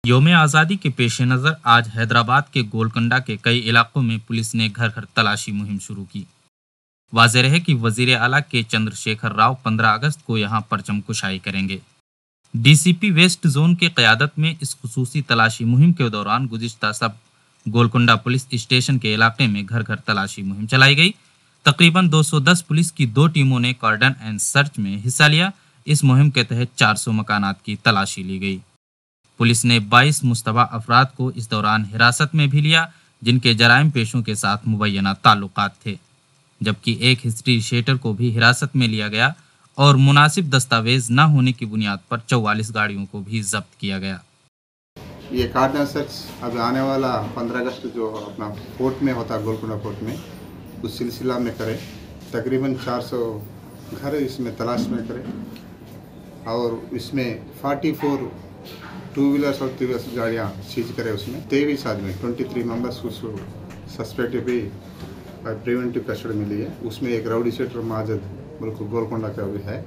यौम आज़ादी के पेश नज़र आज हैदराबाद के गोलकोंडा के कई इलाकों में पुलिस ने घर घर तलाशी मुहिम शुरू की। वाज़ेह रहे कि वज़ीर आला के चंद्रशेखर राव 15 अगस्त को यहां परचम कुशाई करेंगे। डीसीपी वेस्ट जोन की क़यादत में इस खुसूसी तलाशी मुहिम के दौरान गुज़िश्ता सब गोलकोंडा पुलिस स्टेशन के इलाके में घर घर तलाशी मुहिम चलाई गई। तकरीबन 210 पुलिस की 2 टीमों ने कॉर्डन एंड सर्च में हिस्सा लिया। इस मुहिम के तहत 400 मकानात की तलाशी ली गई। पुलिस ने 22 मुश्तबा अफराद को इस दौरान हिरासत में भी लिया, जिनके जराइम पेशों के साथ मुबैना ताल्लुकात थे, जबकि एक हिस्ट्री शीटर को भी हिरासत में लिया गया और मुनासिब दस्तावेज न होने की बुनियाद पर 44 गाड़ियों को भी जब्त किया गया। ये कार्डन सर्च अब आने वाला 15 अगस्त जो अपना कोर्ट में होता है, गोलकोंडा कोर्ट में, उस सिलसिला में करें। तकरीबन 400 घर इसमें तलाश में करें और इसमें 44 टू व्हीलर्स और 3 व्हीलर्स गाड़ियाँ सीज करें। उसमें 23 आदमी 23 मेंबर्स को सस्पेक्ट भी प्रिवेंटिव कस्टडी में लिए। उसमें एक राउडी शीटर माजद बिल्कुल गोलकोंडा का भी है।